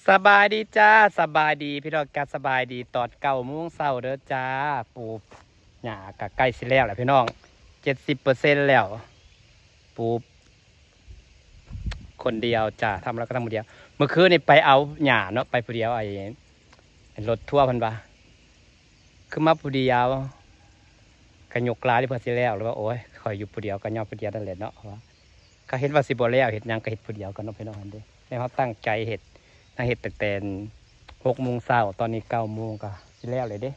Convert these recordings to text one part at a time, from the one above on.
สบายดีจ้าสบายดีพี่น้องกาสบายดีตอด9 โมงเช้าเด้อจ้าปลูกหญ้ากะใกล้สิแล้วแหละพี่น้อง70%แล้วปลูกคนเดียวจ้าทำแล้วก็ทำคนเดียวเมื่อคืนนี่ไปเอาหญ้าเนาะไปผู้เดียวไอ้รถทั่วร์เพันปะคือมาผู้เดียวกันยกลาที่เพื่อนสิแล้วหรือว่าโอ้ยคอยอยู่ผู้เดียวกันยอมผู้เดียวนั่นแหละเนาะว่าก็เห็นว่าสิบ่แล้วเห็ดหยังก็เห็ดผู้เดียวกันเนาะพี่น้องอันเด้แล้วเขาตั้งใจเห็ดตั้งเห็ดแต่6 โมงเช้าตอนนี้9 โมงก็สิแล้วเลยเด้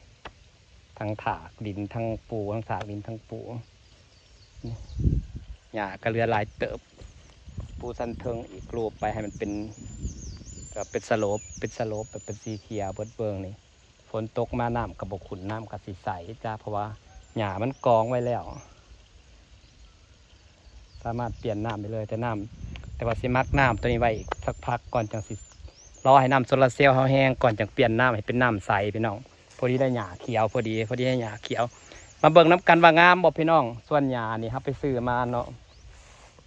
ทั้งถากดินทั้งปูทั้งถากดินทั้งปูนี่หญ้าก็เรือหลายเติบปูสันเทิงอีกรูปไปให้มันเป็นแบบเป็นสโลปแบบเป็นสีเขียวเบิดเบิงนี่ฝนตกมาน้ำกับบกขุนน้ำกับสีใสจ้าเพราะว่าหญ้ามันกองไว้แล้วสามารถเปลี่ยนน้ำได้เลยแต่ว่าสิมักน้ำตัวนี้ไว้อีกสักพักก่อนจังสิรอให้น้ำโซลาร์เซลล์เขาแห้งก่อนจังเปลี่ยนน้ำให้เป็นน้ำใสพี่น้องพอดีได้หญ้าเขียวพอดีได้หญ้าเขียวมาเบิ่งน้ำกันว่างามบ่พี่น้องส่วนหญ้านี่ครับไปซื้อมาเนาะ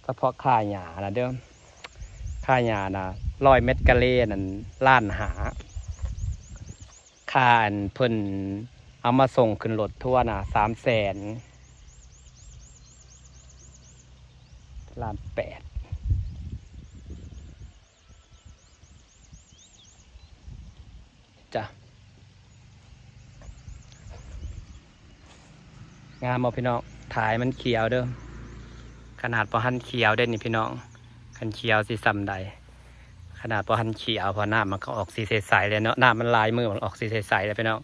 เฉพาะค่าหญ้านะเด้อค่าหญ้านะ100 เมตรกะเลนั่น1,500,000ค่าอันเพิ่นเอามาส่งขึ้นรถทั่วน่ะ300,000 1,800,000จ้ะงามบ่พี่น้องถ่ายมันเขียวเด้อขนาดพอหันเขียวได้นี่พี่น้องคันเขียวสิซ้ำใดขนาดพอหันเขียวพอน้ำมันก็ออกสีใสๆเลยเนาะน้ำมันลายมือมันออกสีใสๆเลยพี่น้อง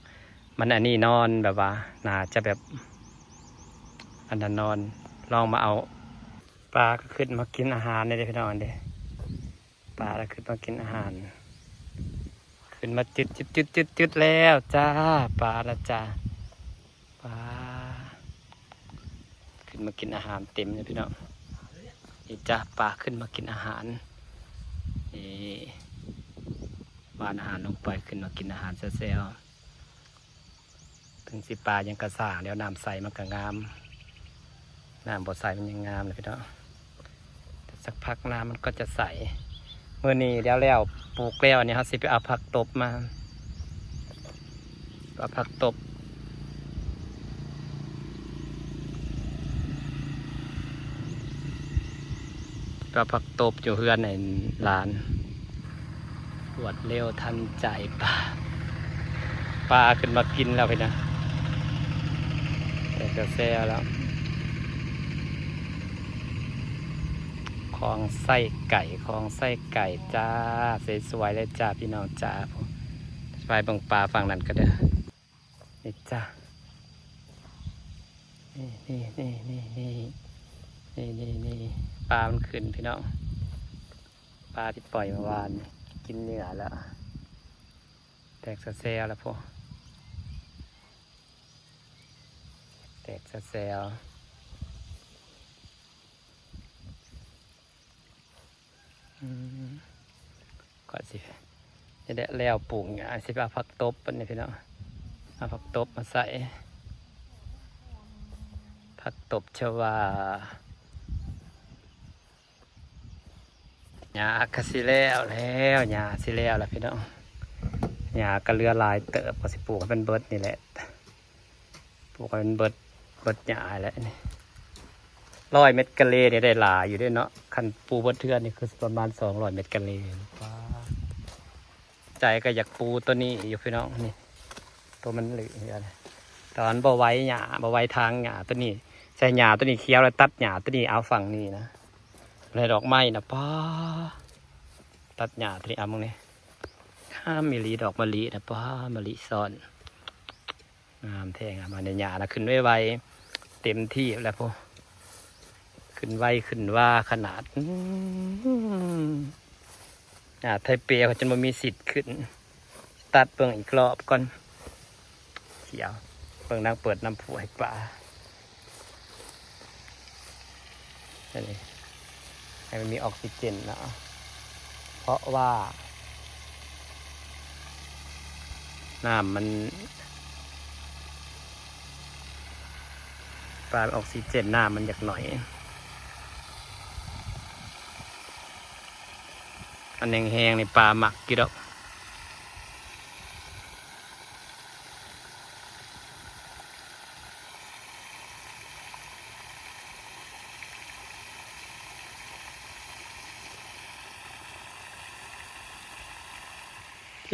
มันอันนี้นอนแบบว่าน่าจะแบบอันนั้นนอนลองมาเอาปลาก็ขึ้นมากินอาหารเลยพี่น้องเด้ปลาก็ขึ้นมากินอาหารขึ้นมาจุดแล้วจ้าปลาละจ้าปลาขึ้นมากินอาหารเต็มเลยพี่น้องนี่จ้าปลาขึ้นมากินอาหารนี่วานอาหารลงไปขึ้นมากินอาหารเซลล์ถึงสิปลายังกระซ่าแล้วน้ำใสมันก็งามน้ำบ่ใสมันยังงามเลยพี่น้องแต่สักพักน้ำมันก็จะใสเมื่อนี้แล้วปลูกแล้วเนี่ยเขาสิไปเอาผักตบมาเอาผักตบเอาผักตบอยู่เฮือนในร้านรวดเร็วทันใจปลาขึ้นมากินแล้วพี่นะแต่กระแซแล้วคลองไส้ไก่จ้าสวยๆเลยจ้าพี่น้องจ้าไปบังปลาฝั่งนั้นก็เด้อนี่จ้านี่ปลามันขึ้นพี่น้องปลาที่ปล่อยเมื่อวานกินเนื้อแล้วแตกแซวแล้วพวกแตกแซวก่อนสิจะได้แล้วปลูกเนี่ยสิเอาผักตบปนนี่พี่น้องเอาผักตบมาใส่ผักตบชวาหญ้ากระสิแล้วหญ้าสิแล้วล่ะพี่น้องหญ้ากระเรือลายเติบก็สิปลูกเป็นเบิดนี่แหละปลูกเป็นเบิดหญ้าแหละนี่100 เมตรกะเลเนี่ยได้หลายอยู่ด้วยเนาะคันปูเบิดเทือนนี่คือประมาณ200 เมตรกะเลใจก็อยากปูตัวนี้อยู่พี่น้องนี่ตัวมันเหลือตอนบ่ไว้หญ้าบ่ไว้ทางหญ้าตัวนี้ใช้หญ้าตัวนี้เคี้ยวแล้วตัดหญ้าตัวนี้เอาฝั่งนี้นะอะไรดอกไม้นะป้าตัดหญ้าตัวนี้เอามึงนี่5 มิลลิดอกมะลินะป้ามะลิซ้อนงามแท้งามมาในหญ้านะขึ้นไวเต็มที่แล้วพวกขึ้นไวขึ้นว่าขนาดไทเปเขาจนมันมีสิทธิ์ขึ้นตัดเปิงอีกรอบก่อนเขียวเปิงนางเปิดน้ำผูให้ปลานี่ให้มันมีออกซิเจนนะเพราะว่าน้ำมันปลาออกซิเจนน้ำมันอยากหน่อยอันแห้งๆในปลาหมักกี่ดอก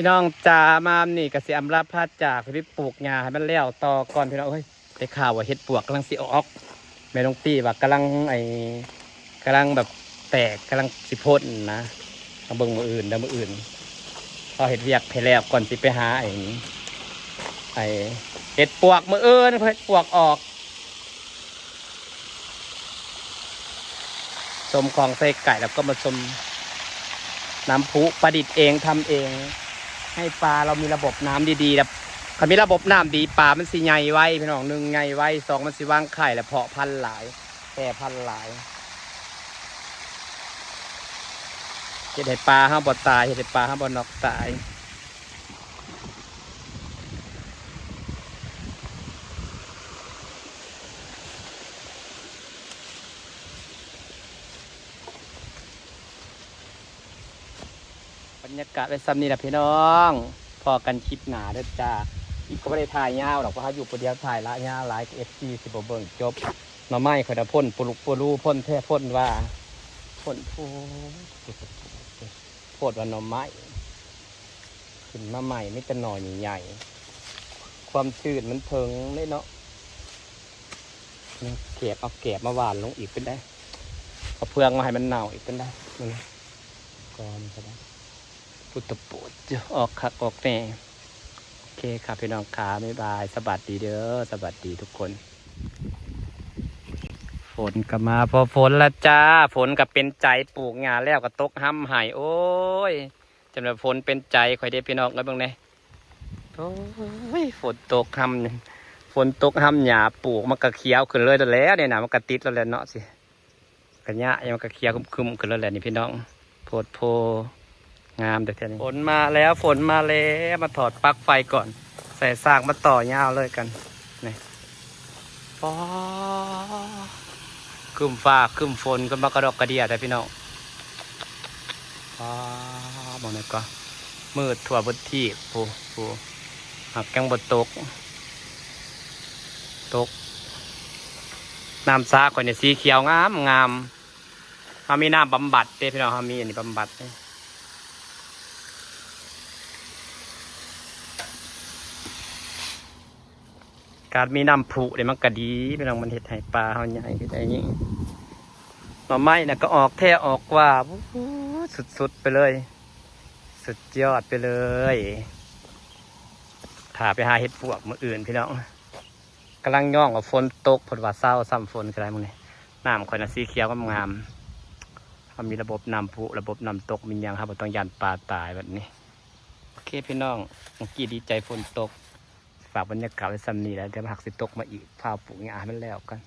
พี่น้องจ๋ามานี่กสิอำลาพาจากพี่ปลูกหญ้าให้มันแล้วต่อก่อนพี่น้องเฮ้ยได้ข่าวว่าเห็ดปวกกำลังสิออกแม่น้องตี้ว่ากำลังกำลังแบบแตกกำลังสิพ่นนะเอาเบิ่งมืออื่นแล้วมืออื่นพอเห็ดเวียกให้แล้วก่อนสิไปหาเห็ดปวกมืออื่นเห็ดปวกออกสมของใส่ไก่แล้วก็มาสมน้ำพุประดิษฐ์เองทำเอง ให้ปลาเรามีระบบน้ำดีๆแบบถ้ามีระบบน้ำดีปลามันสิใหญ่ไว้พี่น้องหนึ่งใหญ่ไว้สองมันสิวางไข่และเพาะพันธุ์หลายแพร่พันธุ์หลายเห็ดให้ปลาห้ามบ่ตายเห็ดให้ปลาห้ามบ่นอกตายบรรยากาศไว้ซ้ำนี่แหละพี่น้องพอกันคลิปหนาเด้อจ้าอีกก็ไม่ได้ถ่ายยาวหรอกเพราะเขาอยู่คนเดียวถ่ายละยาวหลายเอฟซีสิบเบิ่งจบมาไม้คอยจะพ่นปลุกปลูพ่นแท้พ่นว่าพ่นโพดว่าหน่อไม้ขึ้นมาใหม่ไม่แต่หน่อใหญ่ๆความชื้นมันเพิงเลยเนาะเก็บเอาแกบมาหวานลงอีกเป็นได้เอาเพืองมาให้มันเน่าอีกเป็นได้นี่ก่อนก็ได้พุทธปูดออกคักออกแน่โอเคครับพี่น้องขาบ๊ายบายสวัสดีเด้อสวัสดีทุกคนฝนก็มาพอฝนละจ้าฝนก็เป็นใจปลูกงานแล้วก็ตกห้ำหายโอ้ยจำนวนฝนเป็นใจคอยได้พี่น้องกันบ้างเนี่ยโอ้ยฝนตกห้ำฝนตกห้ำหยาปลูกมันก็เขียวขึ้นเลยแล้วเนี่ยนะมันก็ติดแล้วแหละเนาะสิกระยะยังมันก็เขียวคึมๆขึ้นแล้วแหละนี่พี่น้องโพดโพงามแต่เท่านี้ฝนมาแล้วฝนมาแล้วมาถอดปลั๊กไฟก่อนใส่สากมาต่อยาวเลยกันนี่ปอคึมฟ้าคึมฝนก็มากระดอกกระเดียแต่พี่น้องมองหน่อยก็มืดทั่วพื้นที่ปูหักแกงบดตกน้ำซาข่อยเนี่ยสีเขียวงามเขามีน้ำบำบัดเด้พี่น้องเขามีอันนี้บำบัดการมีน้ำผุเนี่ยมันก็ดีพี่น้องมันเห็ดให้ปลาเขาใหญ่ขึ้นอย่างนี้หน่อไม้น่ะก็ออกแท้ออกว่าสุดๆไปเลยสุดยอดไปเลยถ้าไปหาเห็ดปวกมืออื่นพี่น้องกำลังย่องกับฝนตกผลว่าเศร้าซ้ำฝนอะไรมึงเนี่ยน้ำข่อยน่ะสีเขียวงามเขามีระบบน้ำผุระบบน้ำตกมีอย่างครับต้องยันปลาตายแบบนี้โอเคพี่น้องเมื่อกี้ดีใจฝนตกฝากบรรยากาศไว้ซ้ำนี้แล้วเดี๋ยวหักสิตกมาอีกพาปลูกงาให้มันแล้วกัน